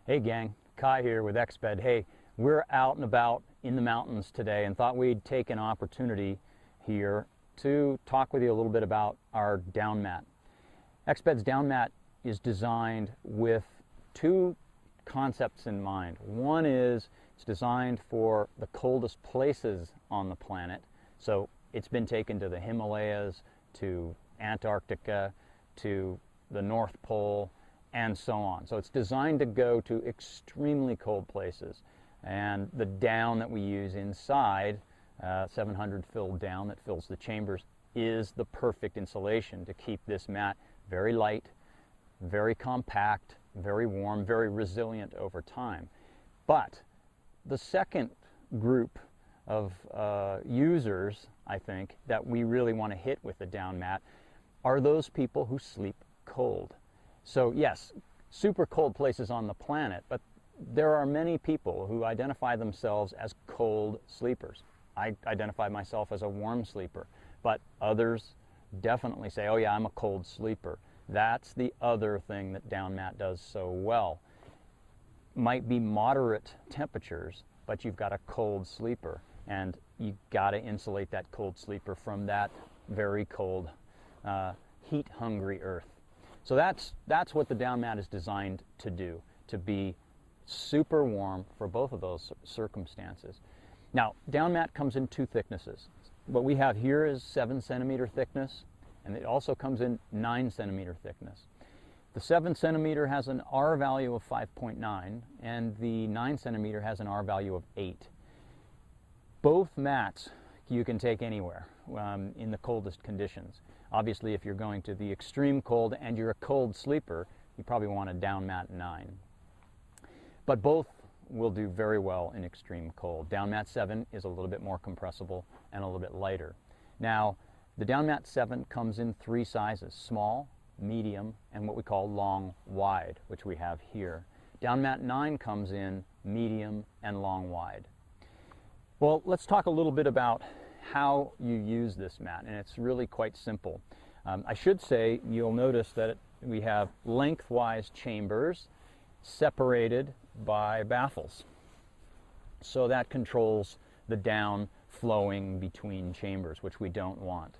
Hey gang, Kai here with Exped. Hey, we're out and about in the mountains today and thought we'd take an opportunity here to talk with you a little bit about our down mat. Exped's down mat is designed with two concepts in mind. One is it's designed for the coldest places on the planet. So it's been taken to the Himalayas, to Antarctica, to the North Pole, and so on. So it's designed to go to extremely cold places. And the down that we use inside, 700 filled down that fills the chambers, is the perfect insulation to keep this mat very light, very compact, very warm, very resilient over time. But the second group of users, I think, that we really want to hit with the down mat are those people who sleep cold. So yes, super cold places on the planet, but there are many people who identify themselves as cold sleepers. I identify myself as a warm sleeper, but others definitely say, oh yeah, I'm a cold sleeper. That's the other thing that down mat does so well. Might be moderate temperatures, but you've got a cold sleeper, and you got to insulate that cold sleeper from that very cold, heat-hungry earth. So that's what the down mat is designed to do, to be super warm for both of those circumstances. Now, down mat comes in two thicknesses. What we have here is 7 centimeter thickness, and it also comes in 9 centimeter thickness. The 7 centimeter has an R value of 5.9, and the 9 centimeter has an R value of 8. Both mats you can take anywhere in the coldest conditions. Obviously, if you're going to the extreme cold and you're a cold sleeper, you probably want a down mat 9. But both will do very well in extreme cold. Down mat 7 is a little bit more compressible and a little bit lighter. Now, the down mat 7 comes in 3 sizes: small, medium, and what we call long wide, which we have here. Down mat 9 comes in medium and long wide. Well, let's talk a little bit about how you use this mat, and it's really quite simple. I should say, you'll notice that we have lengthwise chambers separated by baffles. So that controls the down flowing between chambers, which we don't want.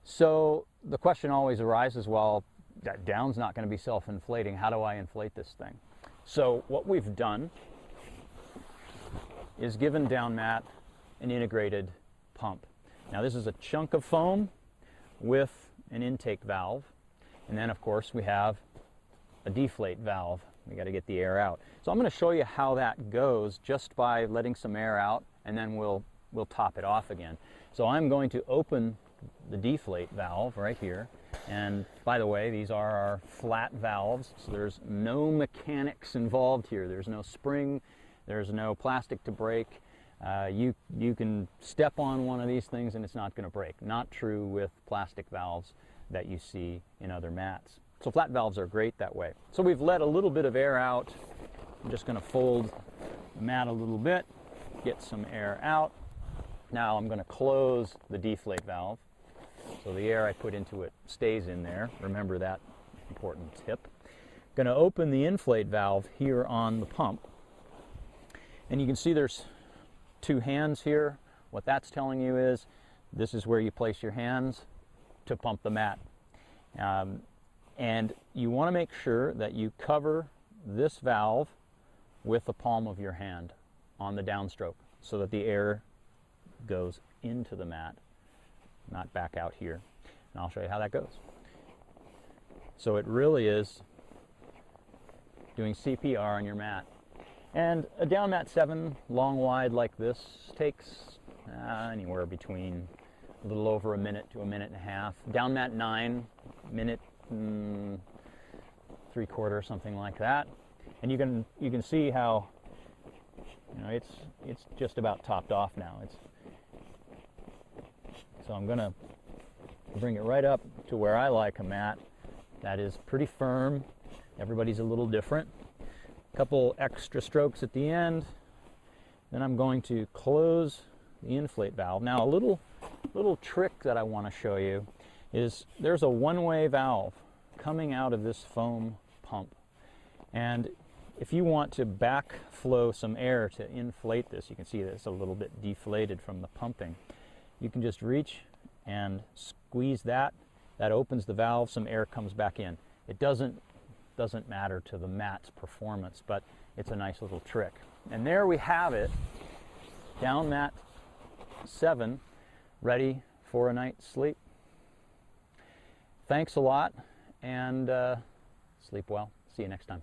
So the question always arises, well, that down's not going to be self-inflating. How do I inflate this thing? So what we've done is given down mat an integrated pump. Now this is a chunk of foam with an intake valve, and then of course we have a deflate valve. We got to get the air out. So I'm going to show you how that goes just by letting some air out, and then we'll top it off again. So I'm going to open the deflate valve right here, and by the way, these are our flat valves, so there's no mechanics involved here. There's no spring, there's no plastic to break. You can step on one of these things and it's not going to break. Not true with plastic valves that you see in other mats. So flat valves are great that way. So we've let a little bit of air out. I'm just going to fold the mat a little bit, get some air out. Now I'm going to close the deflate valve, so the air I put into it stays in there. Remember that important tip. Going to open the inflate valve here on the pump, and you can see there's 2 hands here. What that's telling you is this is where you place your hands to pump the mat. And you want to make sure that you cover this valve with the palm of your hand on the downstroke so that the air goes into the mat, not back out here. And I'll show you how that goes. So it really is doing CPR on your mat. And a down mat 7 long wide like this takes anywhere between a little over a minute to a minute and a half. Down mat 9, minute 3/4, something like that. And you can see how, you know, it's just about topped off now. So I'm gonna bring it right up to where I like a mat that is pretty firm. Everybody's a little different. Couple extra strokes at the end. Then I'm going to close the inflate valve. Now a little trick that I want to show you is there's a one-way valve coming out of this foam pump. And if you want to backflow some air to inflate this, you can see that it's a little bit deflated from the pumping. You can just reach and squeeze that. That opens the valve, some air comes back in. It doesn't matter to the mat's performance, but it's a nice little trick. And there we have it, DownMat 7, ready for a night's sleep. Thanks a lot, and sleep well. See you next time.